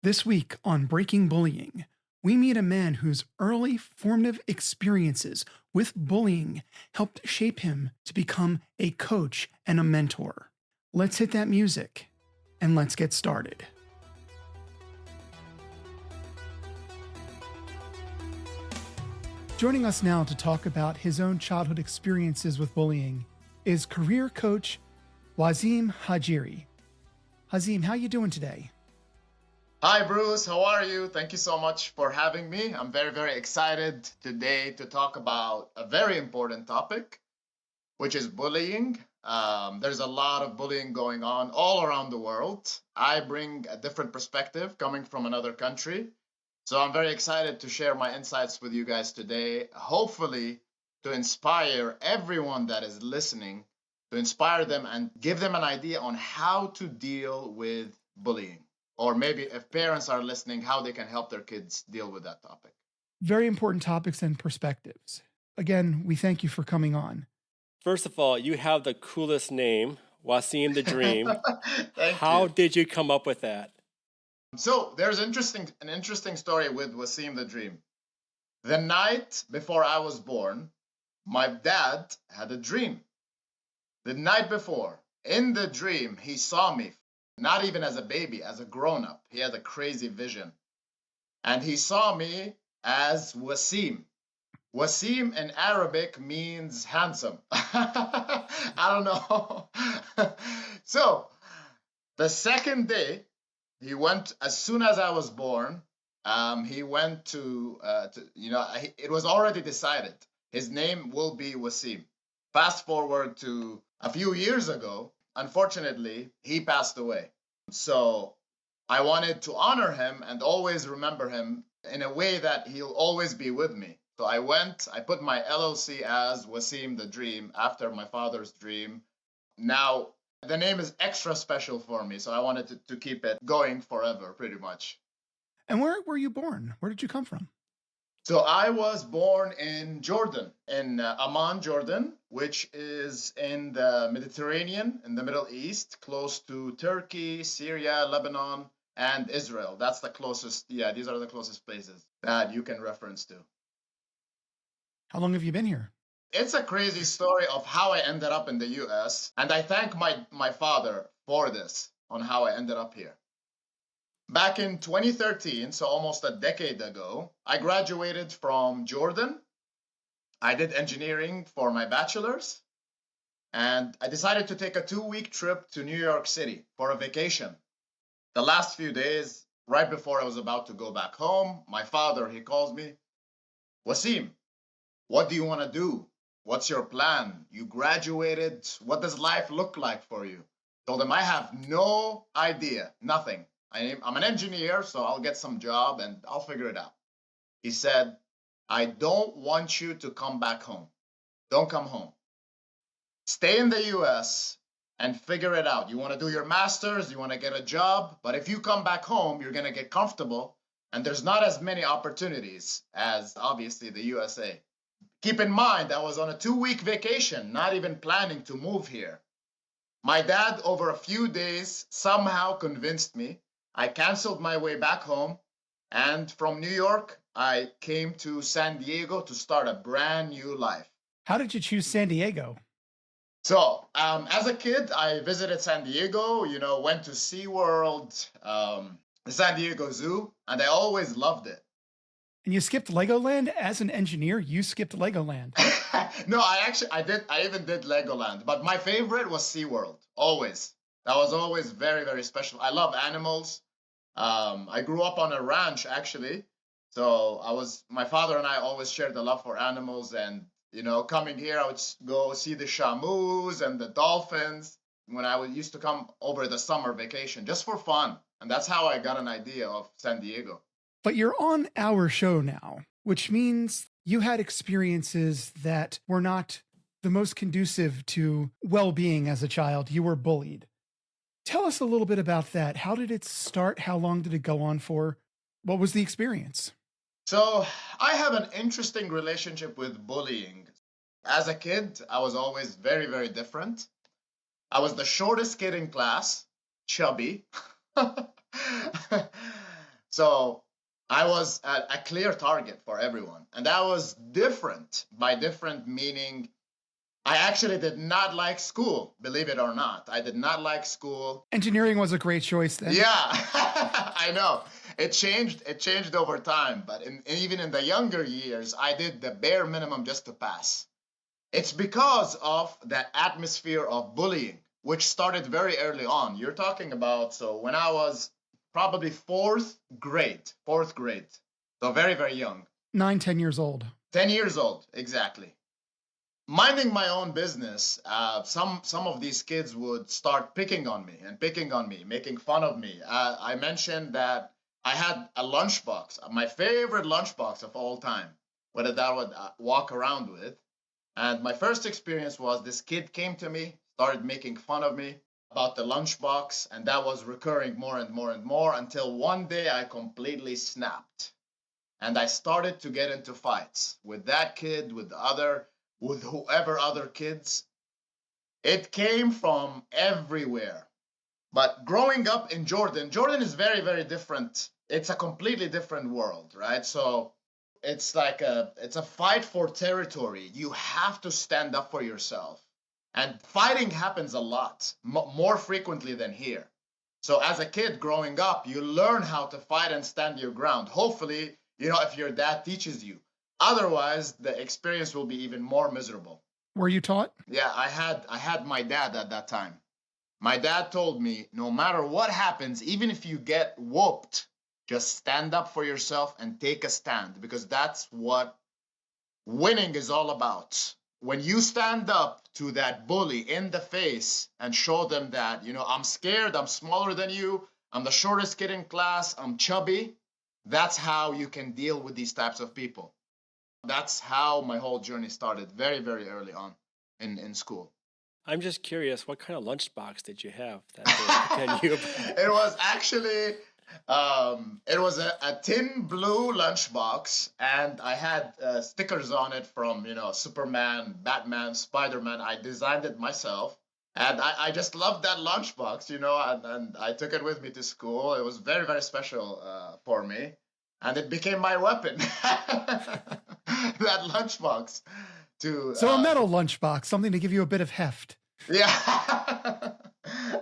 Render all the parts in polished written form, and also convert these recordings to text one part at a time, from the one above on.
This week on Breaking Bullying, we meet a man whose early formative experiences with bullying helped shape him to become a coach and a mentor. Let's hit that music and let's get started. Joining us now to talk about his own childhood experiences with bullying is career coach Wazim Hajiri. Hazim, how you doing today? Hi, Bruce. How are you? Thank you so much for having me. I'm very excited today to talk about a very important topic, which is bullying. There's a lot of bullying going on all around the world. I bring a different perspective coming from another country. So I'm very excited to share my insights with you guys today, hopefully to inspire everyone that is listening, to inspire them and give them an idea on how to deal with bullying. Or maybe if parents are listening, how they can help their kids deal with that topic. Very important topics and perspectives. Again, we thank you for coming on. First of all, you have the coolest name, Wasim the Dream. Thank How you. did you come up with that? So there's an interesting story with Wasim the Dream. The night before I was born, my dad had a dream. The night before, in the dream, he saw me, not even as a baby, as a grown-up. He had a crazy vision. And he saw me as Wasim. Wasim in Arabic means handsome. I don't know. So, the second day, he went, as soon as I was born, he went it was already decided. His name will be Wasim. Fast forward to a few years ago, unfortunately, he passed away. So I wanted to honor him and always remember him in a way that he'll always be with me. So I put my LLC as Wasim the Dream after my father's dream. Now, the name is extra special for me, so I wanted to keep it going forever, pretty much. And where were you born? Where did you come from? So I was born in Jordan, in Amman, Jordan, which is in the Mediterranean, in the Middle East, close to Turkey, Syria, Lebanon, and Israel. That's the closest, these are the closest places that you can reference to. How long have you been here? It's a crazy story of how I ended up in the US, and I thank my father for this, on how I ended up here. Back in 2013, so almost a decade ago, I graduated from Jordan. I did engineering for my bachelor's, and I decided to take a 2-week trip to New York City for a vacation. The last few days, right before I was about to go back home, my father, he calls me, Wasim, what do you want to do? What's your plan? You graduated. What does life look like for you? Told him I have no idea, nothing. I'm an engineer, so I'll get some job and I'll figure it out. He said, I don't want you to come back home. Don't come home. Stay in the US and figure it out. You want to do your master's, you want to get a job, but if you come back home, you're going to get comfortable and there's not as many opportunities as obviously the USA. Keep in mind, I was on a 2-week vacation, not even planning to move here. My dad, over a few days, somehow convinced me. I canceled my way back home, and from New York, I came to San Diego to start a brand new life. How did you choose San Diego? So, as a kid, I visited San Diego, went to SeaWorld, the San Diego Zoo, and I always loved it. And you skipped Legoland? As an engineer, you skipped Legoland. No, I even did Legoland, but my favorite was SeaWorld, always. That was always very special. I love animals. I grew up on a ranch, actually. So my father and I always shared the love for animals. And, coming here, I would go see the shamus and the dolphins when I used to come over the summer vacation, just for fun. And that's how I got an idea of San Diego. But you're on our show now, which means you had experiences that were not the most conducive to well-being as a child. You were bullied. Tell us a little bit about that. How did it start? How long did it go on for? What was the experience? So I have an interesting relationship with bullying. As a kid, I was always very different. I was the shortest kid in class, chubby. So I was a clear target for everyone. And that was different. By different meaning, I actually did not like school, believe it or not. I did not like school. Engineering was a great choice then. Yeah, I know. It changed over time, but even in the younger years, I did the bare minimum just to pass. It's because of that atmosphere of bullying, which started very early on. You're talking about, so when I was probably fourth grade, so very, very young. 9, 10 years old. 10 years old, exactly. Minding my own business, some of these kids would start picking on me, making fun of me. I mentioned that I had a lunchbox, my favorite lunchbox of all time, whether that would walk around with. And my first experience was this kid came to me, started making fun of me about the lunchbox, and that was recurring more and more and more until one day I completely snapped. And I started to get into fights with that kid, with whoever other kids. It came from everywhere. But growing up in Jordan is very, very different. It's a completely different world, right? So it's a fight for territory. You have to stand up for yourself. And fighting happens a lot, more frequently than here. So as a kid growing up, you learn how to fight and stand your ground. Hopefully, if your dad teaches you. Otherwise, the experience will be even more miserable. Were you taught? Yeah, I had my dad at that time. My dad told me, no matter what happens, even if you get whooped, just stand up for yourself and take a stand, because that's what winning is all about. When you stand up to that bully in the face and show them that, I'm scared, I'm smaller than you, I'm the shortest kid in class, I'm chubby, that's how you can deal with these types of people. That's how my whole journey started very, very early on in school. I'm just curious, what kind of lunchbox did you have that they pretend you? It was actually, it was a tin blue lunchbox, and I had stickers on it from, Superman, Batman, Spider-Man. I designed it myself, and I just loved that lunchbox, and I took it with me to school. It was very, very special for me, and it became my weapon, that lunchbox. So a metal lunchbox, something to give you a bit of heft. Yeah,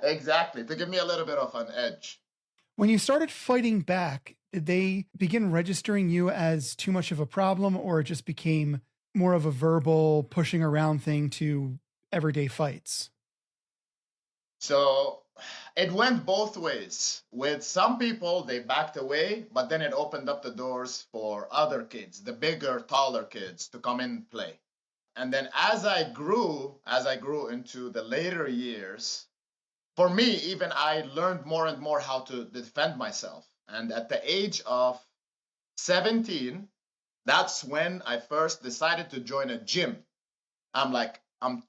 exactly, to give me a little bit of an edge. When you started fighting back, did they begin registering you as too much of a problem, or it just became more of a verbal pushing around thing to everyday fights? So it went both ways. With some people, they backed away, but then it opened up the doors for other kids, the bigger, taller kids, to come in and play. And then as I grew into the later years, for me, even I learned more and more how to defend myself. And at the age of 17, that's when I first decided to join a gym. I'm like, I'm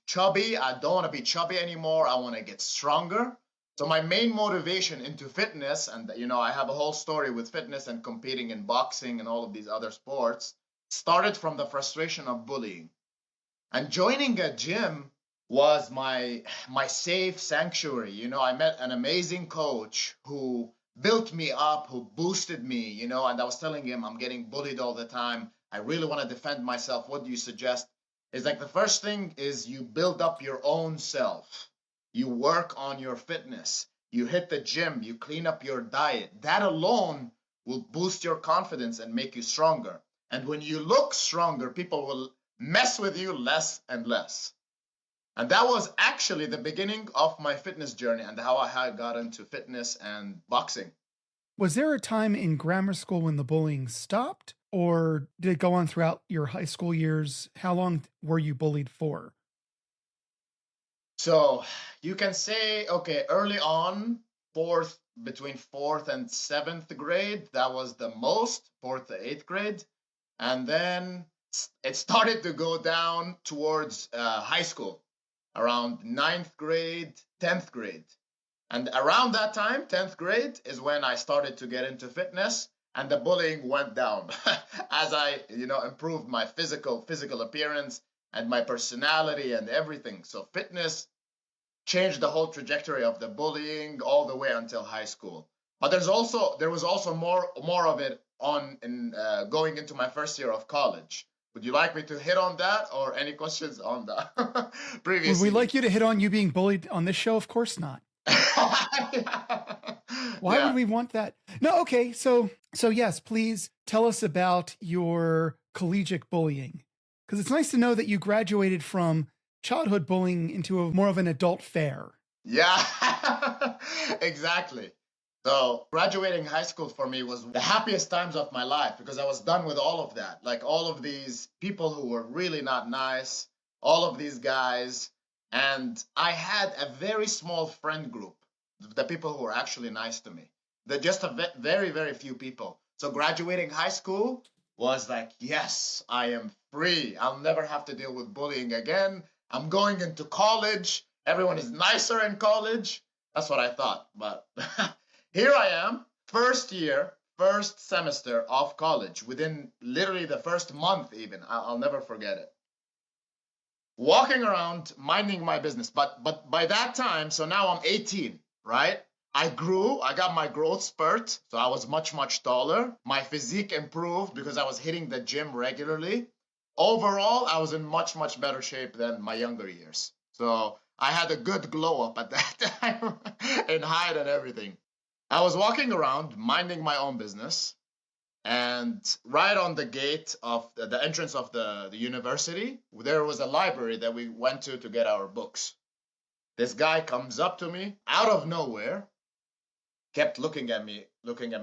chubby. I don't want to be chubby anymore. I want to get stronger. So my main motivation into fitness, and I have a whole story with fitness and competing in boxing and all of these other sports, started from the frustration of bullying. And joining a gym was my safe sanctuary. I met an amazing coach who built me up, who boosted me, and I was telling him I'm getting bullied all the time. I really want to defend myself. What do you suggest? It's like the first thing is you build up your own self. You work on your fitness. You hit the gym. You clean up your diet. That alone will boost your confidence and make you stronger. And when you look stronger, people will mess with you less and less. And that was actually the beginning of my fitness journey and how I got into fitness and boxing. Was there a time in grammar school when the bullying stopped, or did it go on throughout your high school years? How long were you bullied for? So you can say, okay, early on, between fourth and seventh grade, that was the most, fourth to eighth grade. And then it started to go down towards high school, around ninth grade, 10th grade. And around that time, 10th grade, is when I started to get into fitness, and the bullying went down as I, improved my physical appearance and my personality and everything. So fitness changed the whole trajectory of the bullying all the way until high school. But there was also more of it on in going into my first year of college. Would you like me to hit on that, or any questions on the previous? Would we years? like you to hit on you being bullied on this show? Of course not. Why would we want that? No, okay. So yes, please tell us about your collegiate bullying, because it's nice to know that you graduated from childhood bullying into more of an adult fare. Yeah, exactly. So graduating high school for me was the happiest times of my life because I was done with all of that. Like all of these people who were really not nice, all of these guys. And I had a very small friend group, the people who were actually nice to me. They're just very, very few people. So graduating high school was like, yes, I am free. I'll never have to deal with bullying again. I'm going into college. Everyone is nicer in college. That's what I thought. But here I am, first year, first semester of college, within literally the first month even. I'll never forget it. Walking around, minding my business. But by that time, so now I'm 18, right? I grew, I got my growth spurt, so I was much, much taller. My physique improved because I was hitting the gym regularly. Overall, I was in much, much better shape than my younger years. So I had a good glow up at that time in height and everything. I was walking around, minding my own business, and right on the gate of the entrance of the university, there was a library that we went to get our books. This guy comes up to me out of nowhere, kept looking at me,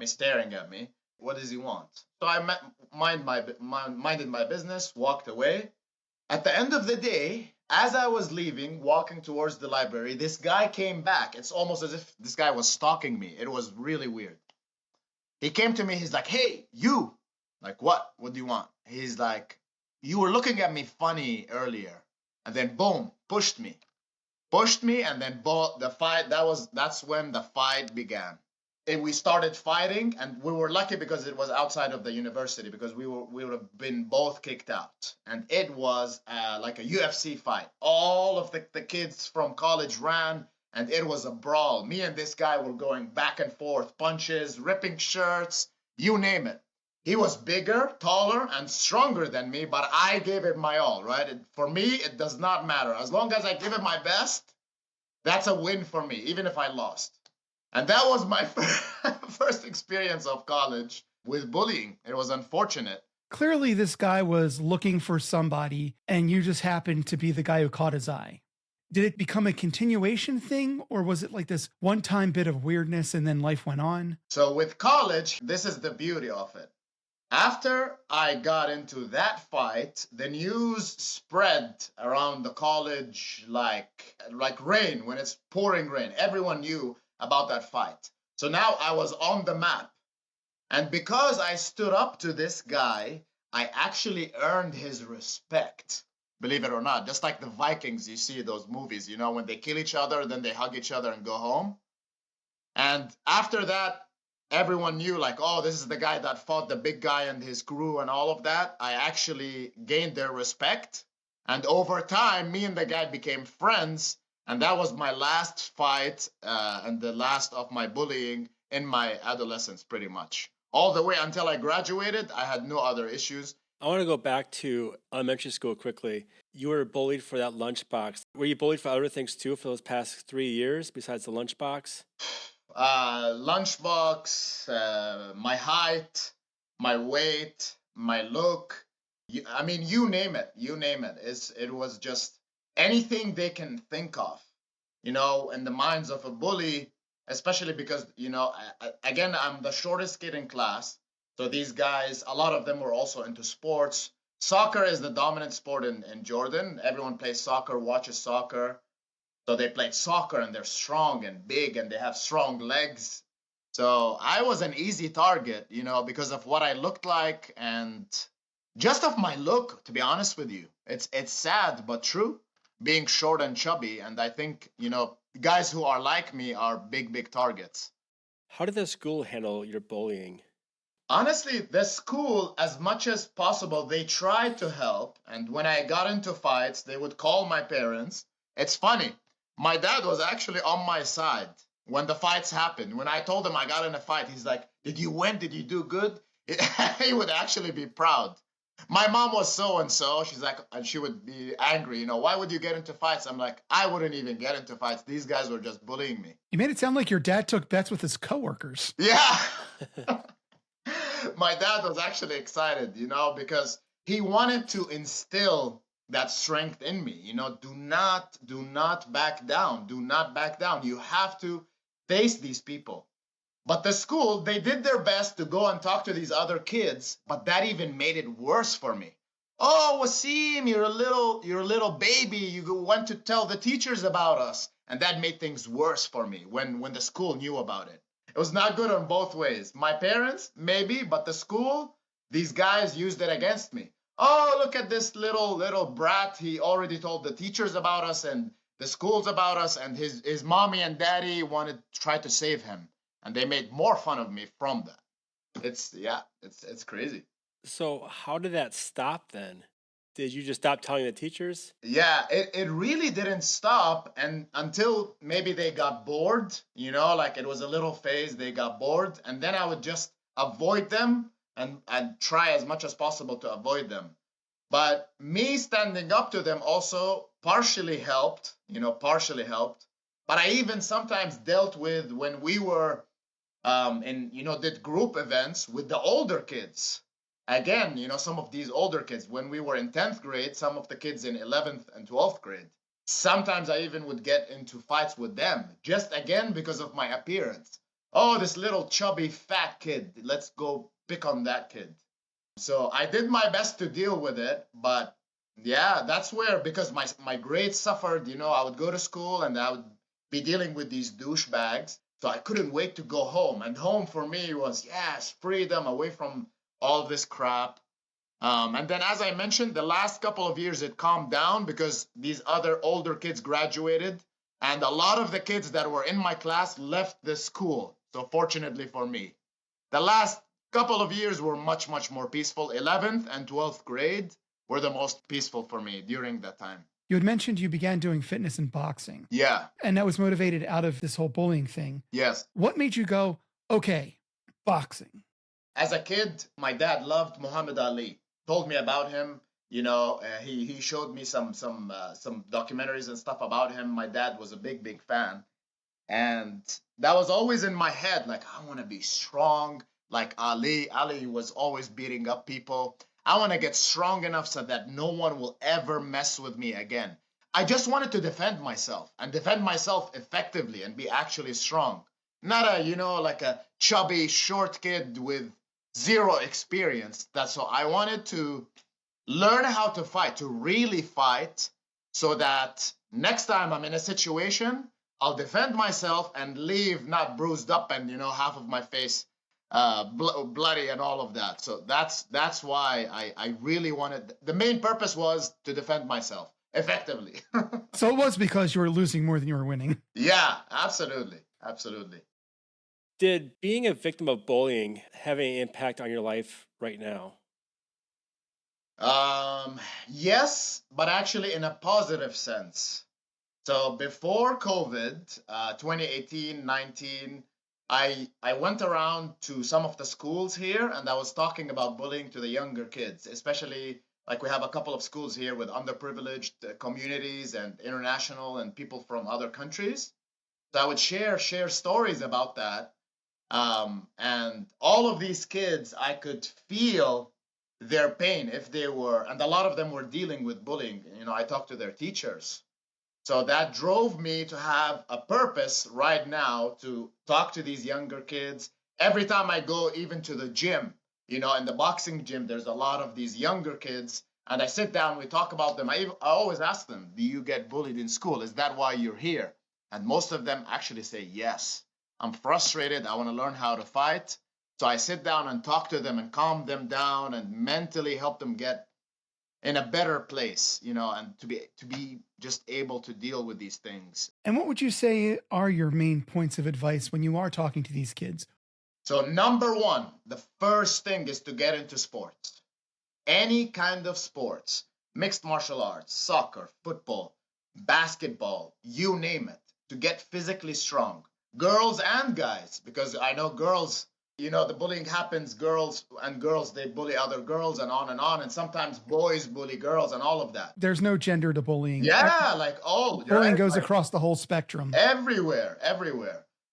staring at me. What does he want? So I minded my business, walked away. At the end of the day, as I was leaving, walking towards the library, this guy came back. It's almost as if this guy was stalking me. It was really weird. He came to me, he's like, hey, you. Like, what? What do you want? He's like, you were looking at me funny earlier. And then boom, pushed me, and then the fight, that's when the fight began. And we started fighting, and we were lucky because it was outside of the university, because we would have been both kicked out. And it was like a UFC fight. All of the kids from college ran, and it was a brawl. Me and this guy were going back and forth, punches, ripping shirts, you name it. He was bigger, taller, and stronger than me, but I gave it my all, right? For me, it does not matter. As long as I give it my best, that's a win for me, even if I lost. And that was my first experience of college with bullying. It was unfortunate. Clearly, this guy was looking for somebody, and you just happened to be the guy who caught his eye. Did it become a continuation thing, or was it like this one-time bit of weirdness and then life went on? So with college, this is the beauty of it. After I got into that fight, the news spread around the college like rain, when it's pouring rain. Everyone knew about that fight. So now I was on the map. And because I stood up to this guy, I actually earned his respect. Believe it or not, just like the Vikings, you see those movies, when they kill each other, then they hug each other and go home. And after that, everyone knew like, oh, this is the guy that fought the big guy and his crew and all of that. I actually gained their respect. And over time, me and the guy became friends. And that was my last fight and the last of my bullying in my adolescence, pretty much. All the way until I graduated, I had no other issues. I want to go back to elementary school quickly. You were bullied for that lunchbox. Were you bullied for other things too for those past 3 years besides the lunchbox? Lunchbox, my height, my weight, my look. I mean, you name it. It was just anything they can think of, in the minds of a bully, especially because, again, I'm the shortest kid in class. So these guys, a lot of them were also into sports. Soccer is the dominant sport in Jordan. Everyone plays soccer, watches soccer. So they played soccer and they're strong and big and they have strong legs. So I was an easy target, because of what I looked like and just of my look, to be honest with you. It's sad, but true, being short and chubby. And I think, guys who are like me are big targets. How did the school handle your bullying? Honestly, the school, as much as possible, they tried to help. And when I got into fights, they would call my parents. It's funny. My dad was actually on my side when the fights happened. When I told him I got in a fight, he's like, "Did you win? Did you do good?" He would actually be proud. My mom was so and so. She's like, and she would be angry. Why would you get into fights? I'm like, I wouldn't even get into fights. These guys were just bullying me. You made it sound like your dad took bets with his coworkers. Yeah. My dad was actually excited, because he wanted to instill that strength in me. Do not back down. Do not back down. You have to face these people. But the school, they did their best to go and talk to these other kids, but that even made it worse for me. "Oh, Wasim, you're a little baby. You went to tell the teachers about us." And that made things worse for me when the school knew about it. It was not good on both ways. My parents, maybe, but the school, these guys used it against me. "Oh, look at this little brat. He already told the teachers about us and the schools about us, and his mommy and daddy wanted to try to save him." And they made more fun of me from that. It's crazy. So how did that stop then? Did you just stop telling the teachers? Yeah, it really didn't stop, and until maybe they got bored, like it was a little phase, they got bored, and then I would just avoid them and try as much as possible to avoid them. But me standing up to them also partially helped. But I even sometimes dealt with when we were did group events with the older kids. Again, some of these older kids, when we were in 10th grade, some of the kids in 11th and 12th grade, sometimes I even would get into fights with them, just again because of my appearance. "Oh, this little chubby fat kid, let's go pick on that kid." So I did my best to deal with it, but yeah, that's where, because my grades suffered, I would go to school and I would be dealing with these douchebags. So I couldn't wait to go home. And home for me was, yes, freedom, away from all this crap. And then, as I mentioned, the last couple of years, it calmed down because these other older kids graduated. And a lot of the kids that were in my class left the school. So fortunately for me, the last couple of years were much, much more peaceful. 11th and 12th grade were the most peaceful for me during that time. You had mentioned you began doing fitness and boxing. Yeah. And that was motivated out of this whole bullying thing. Yes. What made you go, okay, boxing? As a kid, my dad loved Muhammad Ali. Told me about him. He showed me some documentaries and stuff about him. My dad was a big fan. And that was always in my head, like, I want to be strong like Ali. Ali was always beating up people. I want to get strong enough so that no one will ever mess with me again. I just wanted to defend myself and defend myself effectively and be actually strong. Not like a chubby, short kid with zero experience. That's all. I wanted to learn how to fight, to really fight, so that next time I'm in a situation, I'll defend myself and leave not bruised up and, half of my face bloody and all of that. So that's why I really wanted, the main purpose was to defend myself effectively. So it was because you were losing more than you were winning. Yeah, absolutely. Did being a victim of bullying have any impact on your life right now? Yes, but actually in a positive sense. So before COVID, 2018, 19, I went around to some of the schools here and I was talking about bullying to the younger kids, especially like we have a couple of schools here with underprivileged communities and international and people from other countries. So I would share stories about that. And all of these kids, I could feel their pain if they were, and a lot of them were dealing with bullying. I talked to their teachers. So that drove me to have a purpose right now to talk to these younger kids. Every time I go even to the gym, in the boxing gym, there's a lot of these younger kids, and I sit down, we talk about them. I always ask them, do you get bullied in school? Is that why you're here? And most of them actually say, yes, I'm frustrated. I want to learn how to fight. So I sit down and talk to them and calm them down and mentally help them get in a better place, and to be just able to deal with these things. And what would you say are your main points of advice when you are talking to these kids? So number one, the first thing is to get into sports. Any kind of sports, mixed martial arts, soccer, football, basketball, you name it, to get physically strong. girls and guys, because I know girls, the bullying happens, girls, they bully other girls and on, and sometimes boys bully girls and all of that. There's no gender to bullying. Yeah, like all. Bullying right? goes Like, across the whole spectrum. everywhere.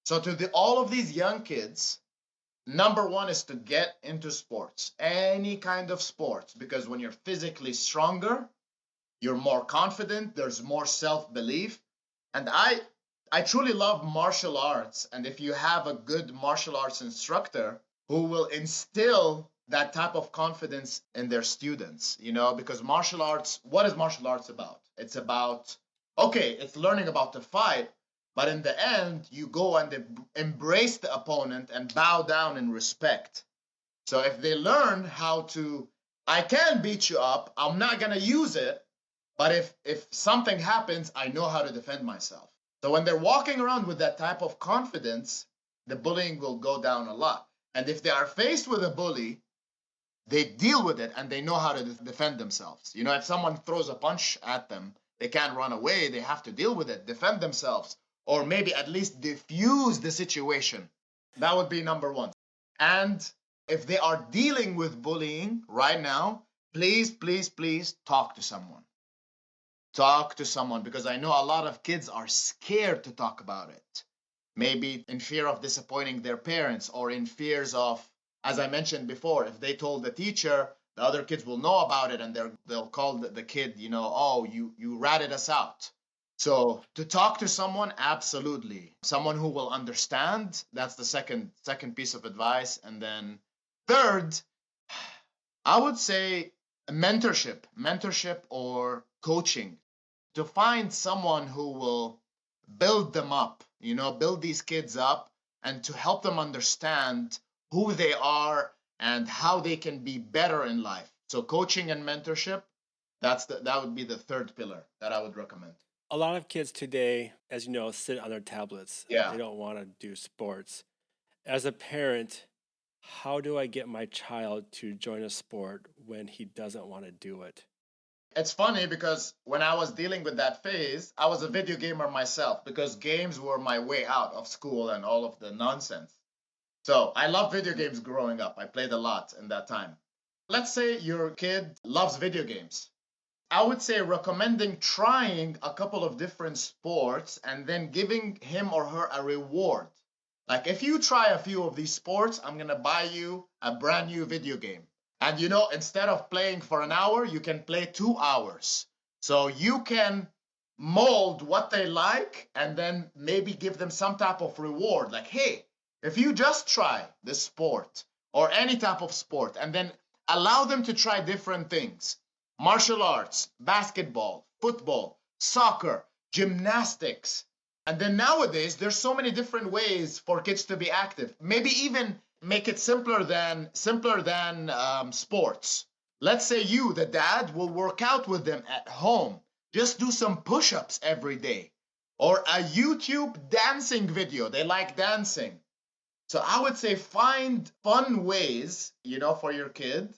So to all of these young kids, number one is to get into sports, any kind of sports, because when you're physically stronger, you're more confident, there's more self-belief. And I truly love martial arts. And if you have a good martial arts instructor who will instill that type of confidence in their students, because martial arts, what is martial arts about? It's about, okay, it's learning about the fight, but in the end, you go and embrace the opponent and bow down in respect. So if they learn how to, I can beat you up, I'm not going to use it, but if something happens, I know how to defend myself. So when they're walking around with that type of confidence, the bullying will go down a lot. And if they are faced with a bully, they deal with it and they know how to defend themselves. If someone throws a punch at them, they can't run away. They have to deal with it, defend themselves, or maybe at least diffuse the situation. That would be number one. And if they are dealing with bullying right now, please talk to someone. Talk to someone, because I know a lot of kids are scared to talk about it. Maybe in fear of disappointing their parents, or in fears of, as I mentioned before, if they told the teacher, the other kids will know about it and they'll call the kid, oh, you ratted us out. So to talk to someone, absolutely. Someone who will understand, that's the second piece of advice. And then third, I would say mentorship or coaching. To find someone who will build them up, build these kids up, and to help them understand who they are and how they can be better in life. So coaching and mentorship, that would be the third pillar that I would recommend. A lot of kids today, as you know, sit on their tablets. Yeah. They don't want to do sports. As a parent, how do I get my child to join a sport when he doesn't want to do it? It's funny because when I was dealing with that phase, I was a video gamer myself, because games were my way out of school and all of the nonsense. So I loved video games growing up. I played a lot in that time. Let's say your kid loves video games. I would say recommending trying a couple of different sports and then giving him or her a reward. Like, if you try a few of these sports, I'm going to buy you a brand new video game. And instead of playing for an hour, you can play 2 hours. So you can mold what they like and then maybe give them some type of reward. Like, hey, if you just try this sport or any type of sport and then allow them to try different things, martial arts, basketball, football, soccer, gymnastics. And then nowadays, there's so many different ways for kids to be active. Maybe even make it simpler than sports. Let's say you, the dad, will work out with them at home. Just do some push-ups every day. Or a YouTube dancing video. They like dancing. So I would say find fun ways, for your kid,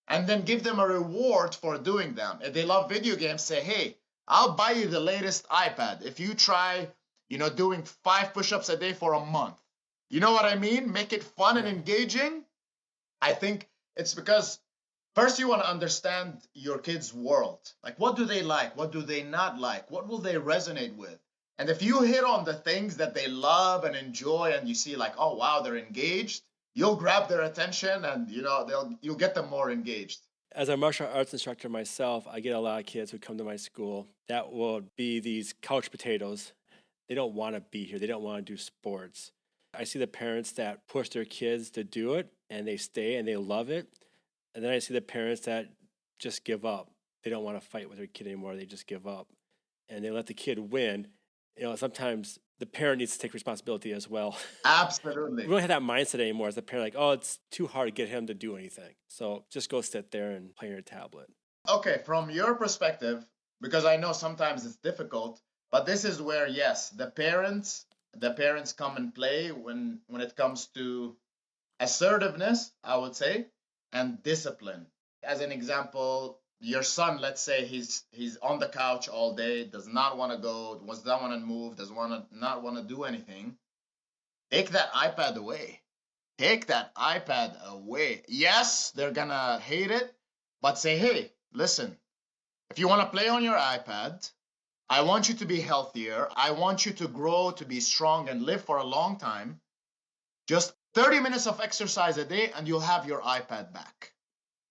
and then give them a reward for doing them. If they love video games, say, hey, I'll buy you the latest iPad if you try, doing 5 push-ups a day for a month. You know what I mean? Make it fun and engaging. I think it's because first you want to understand your kids' world. Like, what do they like? What do they not like? What will they resonate with? And if you hit on the things that they love and enjoy and you see like, oh, wow, they're engaged, you'll grab their attention and, you'll get them more engaged. As a martial arts instructor myself, I get a lot of kids who come to my school that will be these couch potatoes. They don't want to be here. They don't want to do sports. I see the parents that push their kids to do it and they stay and they love it. And then I see the parents that just give up. They don't want to fight with their kid anymore. They just give up and they let the kid win. Sometimes the parent needs to take responsibility as well. Absolutely. We don't have that mindset anymore as a parent, like, oh, it's too hard to get him to do anything. So just go sit there and play on your tablet. Okay, from your perspective, because I know sometimes it's difficult, but this is where, yes, the parents come and play when it comes to assertiveness, I would say, and discipline. As an example, your son, let's say he's on the couch all day, does not want to go, does not want to move, not want to do anything. Take that iPad away. Take that iPad away. Yes, they're gonna hate it, but say, hey, listen, if you want to play on your iPad, I want you to be healthier. I want you to grow, to be strong, and live for a long time. Just 30 minutes of exercise a day, and you'll have your iPad back.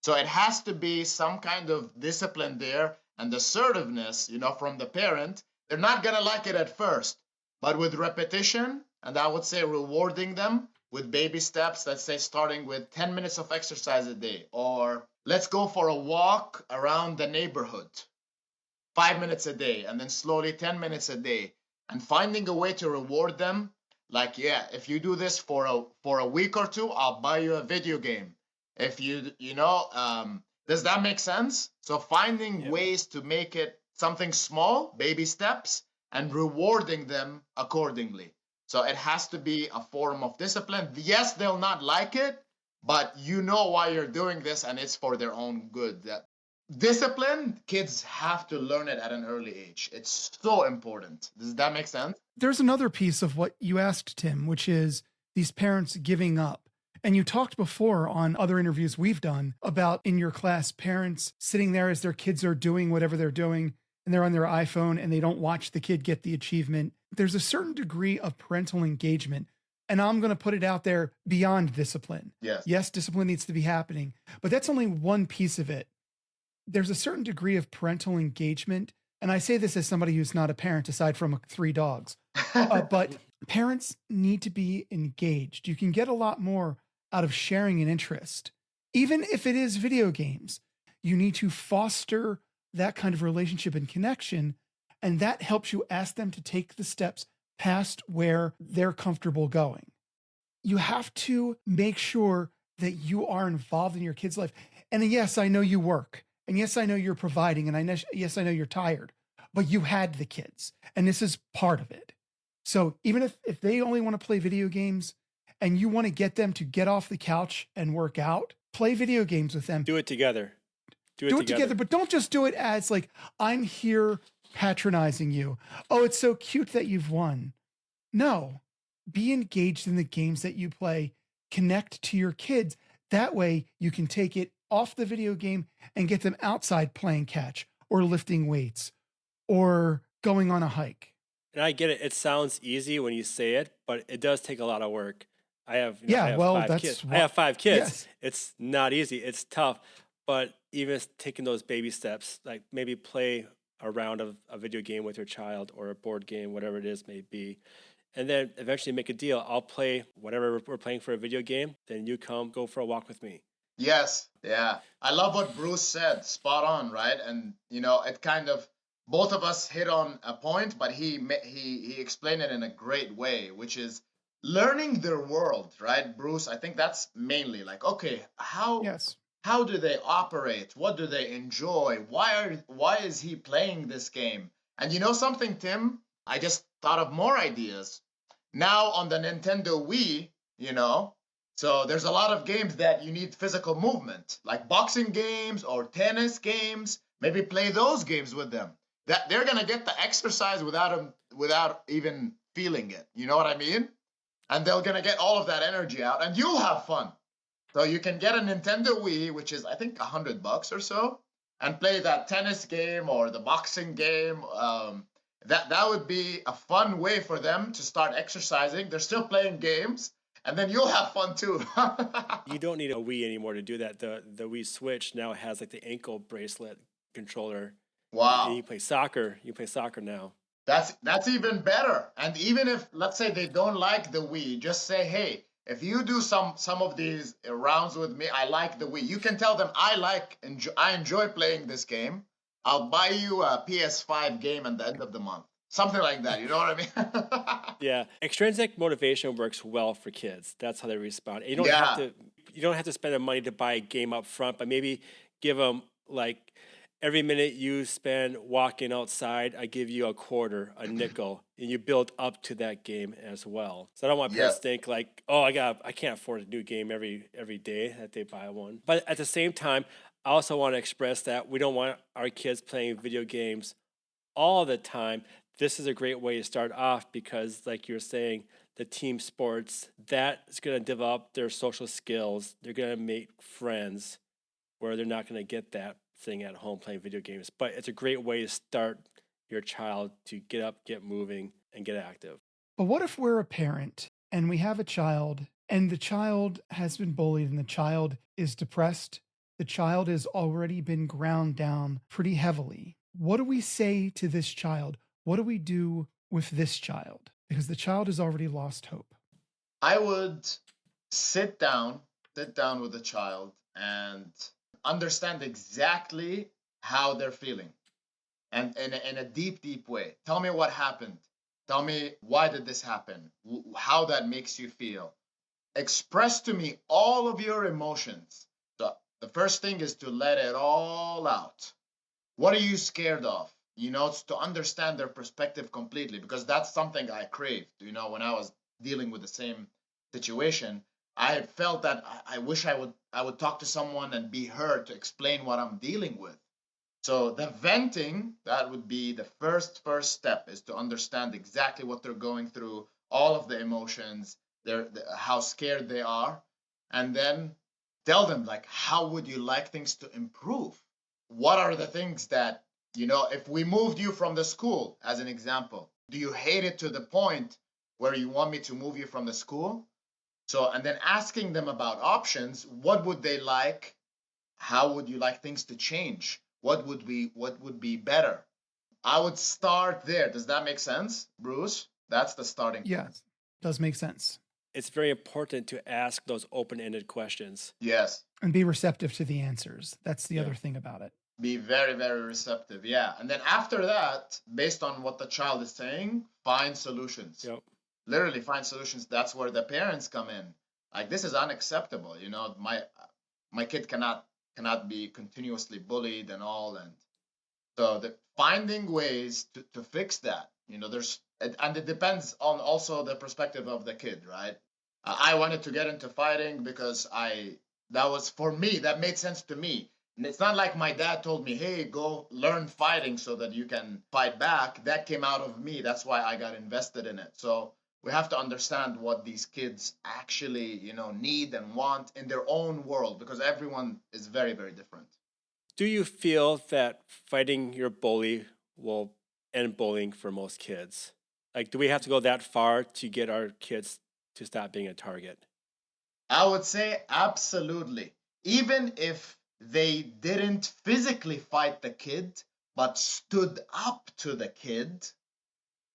So it has to be some kind of discipline there and assertiveness, from the parent. They're not going to like it at first, but with repetition, and I would say rewarding them with baby steps, let's say starting with 10 minutes of exercise a day, or let's go for a walk around the neighborhood, 5 minutes a day, and then slowly 10 minutes a day, and finding a way to reward them. Like, yeah, if you do this for a week or two, I'll buy you a video game. If does that make sense? So finding ways to make it something small, baby steps, and rewarding them accordingly. So it has to be a form of discipline. Yes, they'll not like it, but you know why you're doing this, and it's for their own good. That discipline, kids have to learn it at an early age. It's so important. Does that make sense? There's another piece of what you asked, Tim, which is these parents giving up. And you talked before on other interviews we've done about in your class, parents sitting there as their kids are doing whatever they're doing, and they're on their iPhone and they don't watch the kid get the achievement. There's a certain degree of parental engagement. And I'm going to put it out there beyond discipline. Yes, discipline needs to be happening, but that's only one piece of it. There's a certain degree of parental engagement. And I say this as somebody who's not a parent aside from 3 dogs, but parents need to be engaged. You can get a lot more out of sharing an interest. Even if it is video games, you need to foster that kind of relationship and connection. And that helps you ask them to take the steps past where they're comfortable going. You have to make sure that you are involved in your kid's life. And yes, I know you work. And yes, I know you're providing. And yes, I know you're tired. But you had the kids. And this is part of it. So even if they only want to play video games, and you want to get them to get off the couch and work out, play video games with them. Do it together. Do it together, but don't just do it as like, I'm here patronizing you. Oh, it's so cute that you've won. No, be engaged in the games that you play. Connect to your kids. That way you can take it off the video game and get them outside playing catch or lifting weights or going on a hike. And I get it. It sounds easy when you say it, but it does take a lot of work. I have 5 kids. I have 5 kids. Yes. It's not easy. It's tough. But even taking those baby steps, like maybe play a round of a video game with your child or a board game, whatever it is may be, and then eventually make a deal. I'll play whatever we're playing for a video game. Then you go for a walk with me. Yes. Yeah. I love what Bruce said. Spot on, right? And, it kind of, both of us hit on a point, but he explained it in a great way, which is learning their world, right, Bruce? I think that's mainly like, okay, how do they operate? What do they enjoy? Why is he playing this game? And you know something, Tim? I just thought of more ideas. Now on the Nintendo Wii, so there's a lot of games that you need physical movement, like boxing games or tennis games. Maybe play those games with them. That they're gonna get the exercise without even feeling it. You know what I mean? And they're going to get all of that energy out, and you'll have fun. So you can get a Nintendo Wii, which is, I think, $100 or so, and play that tennis game or the boxing game. That would be a fun way for them to start exercising. They're still playing games, and then you'll have fun too. You don't need a Wii anymore to do that. The Wii Switch now has like the ankle bracelet controller. Wow. And you play soccer. You play soccer now. That's even better. And even if, let's say, they don't like the Wii, just say, hey, if you do some of these rounds with me, I like the Wii. You can tell them I enjoy playing this game. I'll buy you a PS5 game at the end of the month. Something like that. You know what I mean? Yeah. Extrinsic motivation works well for kids. That's how they respond. You don't have to spend the money to buy a game up front, but maybe give them like, every minute you spend walking outside, I give you a quarter, a nickel, and you build up to that game as well. So I don't want parents to think like, oh, I can't afford a new game every day that they buy one. But at the same time, I also want to express that we don't want our kids playing video games all the time. This is a great way to start off because, like you're saying, the team sports, that's going to develop their social skills. They're going to make friends where they're not going to get that thing at home playing video games. But it's a great way to start your child to get up, get moving, and get active. But what if we're a parent and we have a child and the child has been bullied and the child is depressed? The child has already been ground down pretty heavily. What do we say to this child? What do we do with this child? Because the child has already lost hope. I would sit down with the child and understand exactly how they're feeling. And in a deep way. Tell me what happened. Tell me why did this happen? How that makes you feel. Express to me all of your emotions. So the first thing is to let it all out. What are you scared of? It's to understand their perspective completely, because that's something I craved. When I was dealing with the same situation, I had felt that I wish I would talk to someone and be heard to explain what I'm dealing with. So the venting, that would be the first step, is to understand exactly what they're going through, all of the emotions, how scared they are, and then tell them, like, how would you like things to improve? What are the things that, if we moved you from the school, as an example, do you hate it to the point where you want me to move you from the school? So, and then asking them about options, what would they like? How would you like things to change? What would be better? I would start there. Does that make sense, Bruce? That's the starting point. Yes, does make sense. It's very important to ask those open-ended questions. Yes. And be receptive to the answers. That's the other thing about it. Be very, very receptive. Yeah. And then after that, based on what the child is saying, find solutions. Yep. Literally find solutions. That's where the parents come in. Like, this is unacceptable. My kid cannot be continuously bullied and all. And so finding ways to fix that, and it depends on also the perspective of the kid, right? I wanted to get into fighting because that made sense to me. And it's not like my dad told me, hey, go learn fighting so that you can fight back. That came out of me. That's why I got invested in it. So we have to understand what these kids actually, need and want in their own world, because everyone is very, very different. Do you feel that fighting your bully will end bullying for most kids? Like, do we have to go that far to get our kids to stop being a target? I would say absolutely. Even if they didn't physically fight the kid, but stood up to the kid,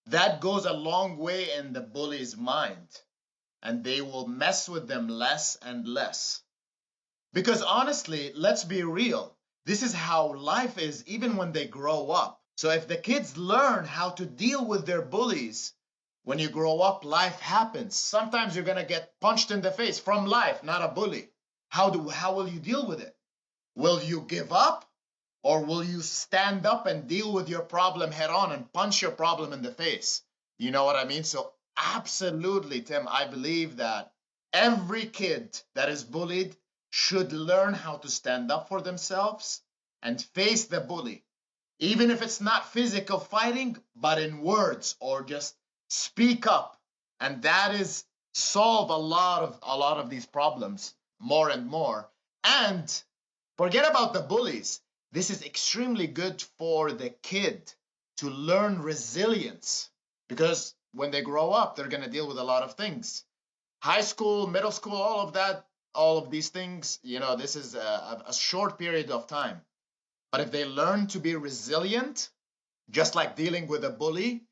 that goes a long way in the bully's mind, and they will mess with them less and less. Because honestly, let's be real. This is how life is even when they grow up. So if the kids learn how to deal with their bullies, when you grow up, life happens. Sometimes you're going to get punched in the face from life, not a bully. How will you deal with it? Will you give up? Or will you stand up and deal with your problem head on and punch your problem in the face? You know what I mean? So absolutely, Tim, I believe that every kid that is bullied should learn how to stand up for themselves and face the bully. Even if it's not physical fighting, but in words, or just speak up. And that is solve a lot of these problems more and more. And forget about the bullies. This is extremely good for the kid to learn resilience, because when they grow up, they're going to deal with a lot of things. High school, middle school, all of that, all of these things, this is a short period of time. But if they learn to be resilient, just like dealing with a bully,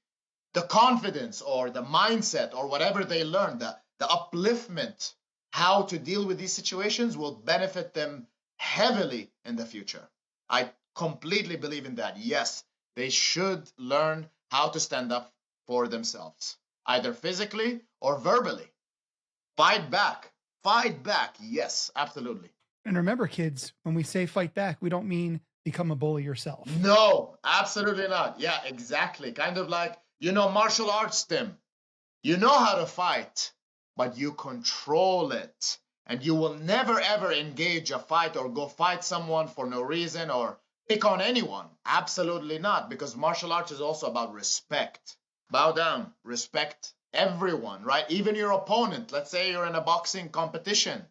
the confidence or the mindset or whatever they learn, the upliftment, how to deal with these situations will benefit them heavily in the future. I completely believe in that. Yes, they should learn how to stand up for themselves, either physically or verbally. Fight back. Fight back. Yes, absolutely. And remember, kids, when we say fight back, we don't mean become a bully yourself. No, absolutely not. Yeah, exactly. Kind of like, martial arts, Tim. You know how to fight, but you control it. And you will never, ever engage a fight or go fight someone for no reason or pick on anyone. Absolutely not, because martial arts is also about respect. Bow down, respect everyone, right? Even your opponent. Let's say you're in a boxing competition.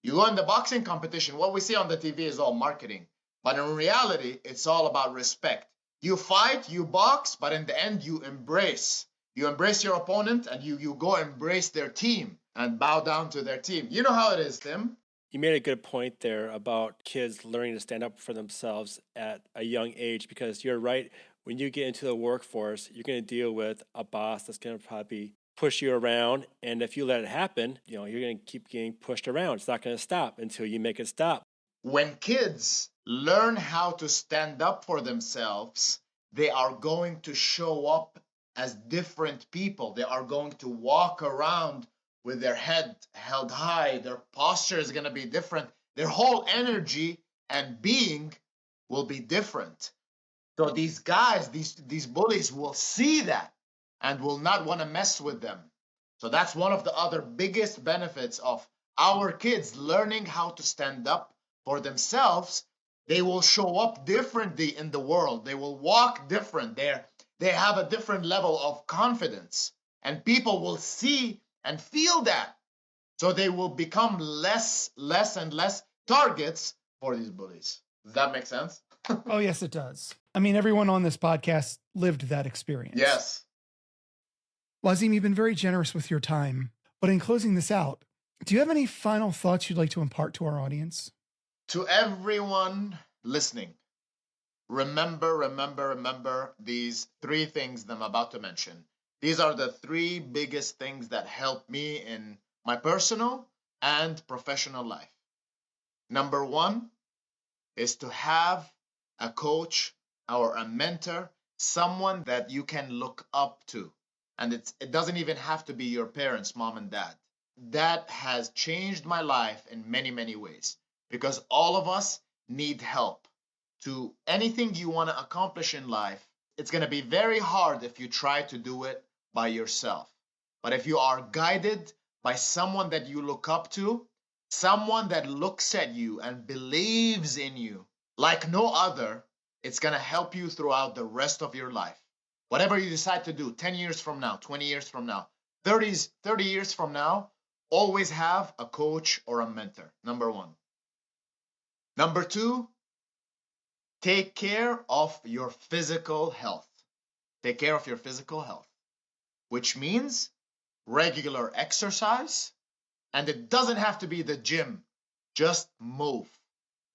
You go in the boxing competition, what we see on the TV is all marketing. But in reality, it's all about respect. You fight, you box, but in the end, you embrace. You embrace your opponent and you go embrace their team and bow down to their team. You know how it is, Tim. You made a good point there about kids learning to stand up for themselves at a young age, because you're right. When you get into the workforce, you're going to deal with a boss that's going to probably push you around. And if you let it happen, you're going to keep getting pushed around. It's not going to stop until you make it stop. When kids learn how to stand up for themselves, they are going to show up as different people. They are going to walk around with their head held high. Their posture is going to be different. Their whole energy and being will be different. So these guys, these bullies will see that and will not want to mess with them. So that's one of the other biggest benefits of our kids learning how to stand up for themselves. They will show up differently in the world. They will walk different. They have a different level of confidence, and people will see and feel that. So they will become less and less targets for these bullies. Does that make sense? Oh, yes, it does. I mean, everyone on this podcast lived that experience. Yes. Wazim, you've been very generous with your time. But in closing this out, do you have any final thoughts you'd like to impart to our audience? To everyone listening, remember these 3 things that I'm about to mention. These are the 3 biggest things that helped me in my personal and professional life. Number 1 is to have a coach or a mentor, someone that you can look up to. And it doesn't even have to be your parents, mom and dad. That has changed my life in many, many ways, because all of us need help. To anything you want to accomplish in life, it's going to be very hard if you try to do it by yourself. But if you are guided by someone that you look up to, someone that looks at you and believes in you like no other, it's going to help you throughout the rest of your life. Whatever you decide to do, 10 years from now, 20 years from now, 30 years from now, always have a coach or a mentor. Number 1. Number 2, take care of your physical health. Take care of your physical health, which means regular exercise. And it doesn't have to be the gym. Just move.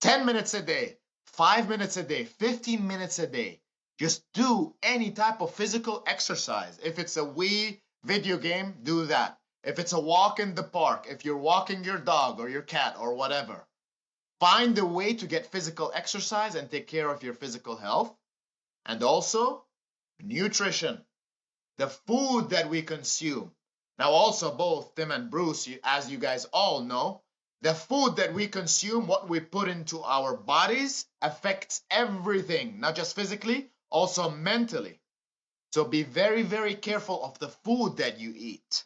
10 minutes a day, 5 minutes a day, 15 minutes a day. Just do any type of physical exercise. If it's a Wii video game, do that. If it's a walk in the park, if you're walking your dog or your cat or whatever, find a way to get physical exercise and take care of your physical health. And also, nutrition. The food that we consume. Now also both Tim and Bruce, as you guys all know, the food that we consume, what we put into our bodies, affects everything, not just physically, also mentally. So be very, very careful of the food that you eat.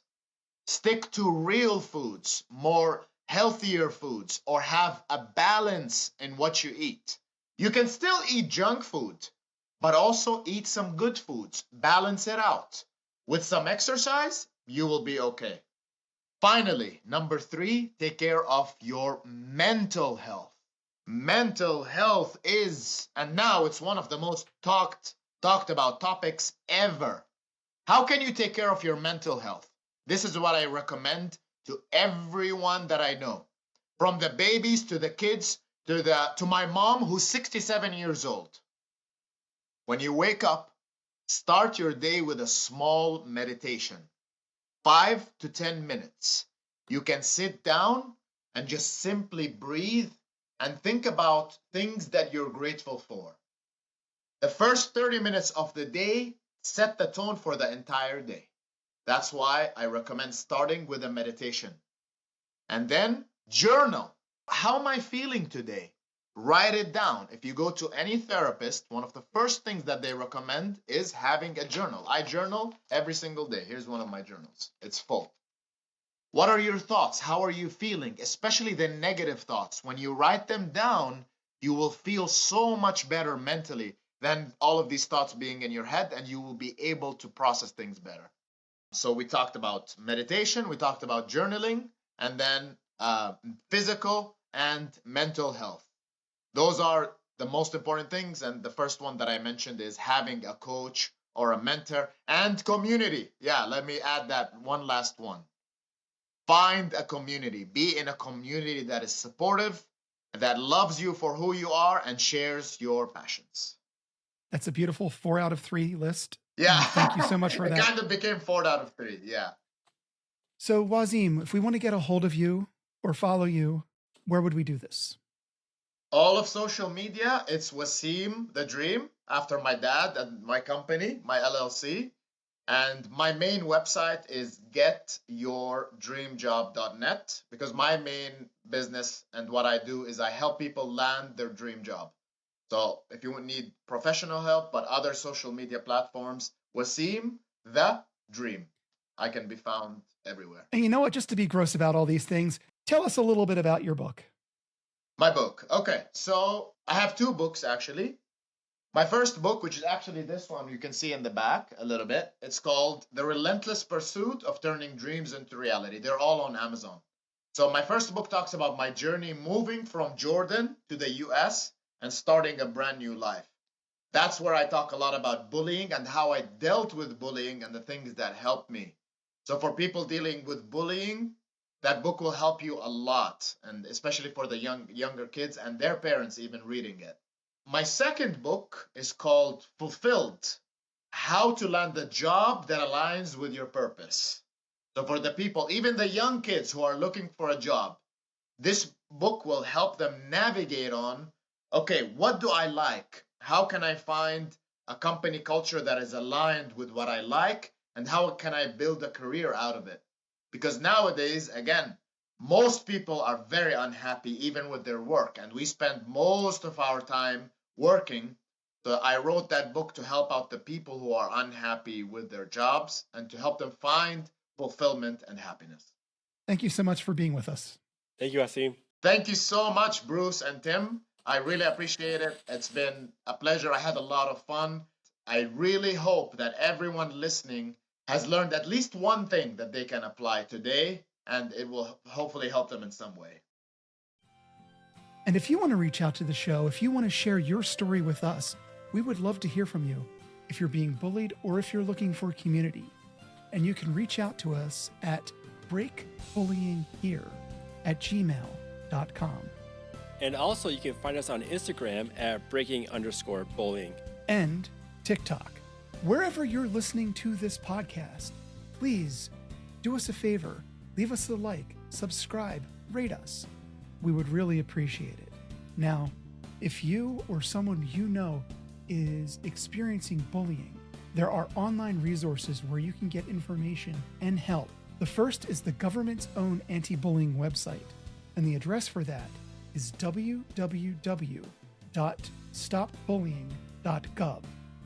Stick to real foods, more healthier foods, or have a balance in what you eat. You can still eat junk food, but also eat some good foods. Balance it out. With some exercise, you will be okay. Finally, number 3, take care of your mental health. Mental health is, and now it's one of the most talked about topics ever. How can you take care of your mental health? This is what I recommend to everyone that I know. From the babies to the kids to my mom who's 67 years old. When you wake up, start your day with a small meditation. 5 to 10 minutes. You can sit down and just simply breathe and think about things that you're grateful for. The first 30 minutes of the day set the tone for the entire day. That's why I recommend starting with a meditation. And then journal. How am I feeling today? Write it down. If you go to any therapist, one of the first things that they recommend is having a journal. I journal every single day. Here's one of my journals. It's full. What are your thoughts? How are you feeling? Especially the negative thoughts. When you write them down, you will feel so much better mentally than all of these thoughts being in your head, and you will be able to process things better. So we talked about meditation, we talked about journaling, and then physical and mental health. Those are the most important things. And the first one that I mentioned is having a coach or a mentor and community. Yeah, let me add that one last one. Find a community. Be in a community that is supportive, that loves you for who you are, and shares your passions. That's a beautiful 4 out of 3 list. Yeah. Thank you so much for that. It kind of became 4 out of 3. Yeah. So, Wazim, if we want to get a hold of you or follow you, where would we do this? All of social media, it's Wazim the Dream, after my dad and my company, my LLC. And my main website is getyourdreamjob.net, because my main business and what I do is I help people land their dream job. So if you need professional help, but other social media platforms, Wazim the Dream. I can be found everywhere. And you know what? Just to be gross about all these things, tell us a little bit about your book. My book. Okay, so I have 2 books actually. My first book, which is actually this one, you can see in the back a little bit. It's called The Relentless Pursuit of Turning Dreams into Reality. They're all on Amazon. So my first book talks about my journey moving from Jordan to the US and starting a brand new life. That's where I talk a lot about bullying and how I dealt with bullying and the things that helped me. So for people dealing with bullying, that book will help you a lot, and especially for the younger kids and their parents even reading it. My second book is called Fulfilled: How to Land a Job That Aligns with Your Purpose. So for the people, even the young kids who are looking for a job, this book will help them navigate on, okay, what do I like? How can I find a company culture that is aligned with what I like? And how can I build a career out of it? Because nowadays, again, most people are very unhappy even with their work, and we spend most of our time working. So I wrote that book to help out the people who are unhappy with their jobs and to help them find fulfillment and happiness. Thank you so much for being with us. Thank you, Wazim. Thank you so much, Bruce and Tim. I really appreciate it. It's been a pleasure. I had a lot of fun. I really hope that everyone listening has learned at least one thing that they can apply today, and it will hopefully help them in some way. And if you want to reach out to the show, if you want to share your story with us, we would love to hear from you. If you're being bullied or if you're looking for community, and you can reach out to us at breakbullyinghere@gmail.com. And also, you can find us on Instagram at breaking_bullying. And TikTok. Wherever you're listening to this podcast, please do us a favor. Leave us a like, subscribe, rate us. We would really appreciate it. Now, if you or someone you know is experiencing bullying, there are online resources where you can get information and help. The first is the government's own anti-bullying website, and the address for that is www.stopbullying.gov.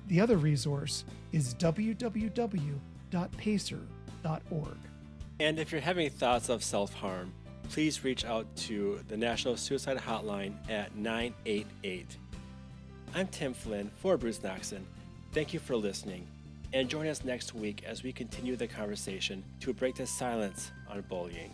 The other resource is www.pacer.org. And if you're having thoughts of self-harm, please reach out to the National Suicide Hotline at 988. I'm Tim Flynn for Bruce Noxon. Thank you for listening, and join us next week as we continue the conversation to break the silence on bullying.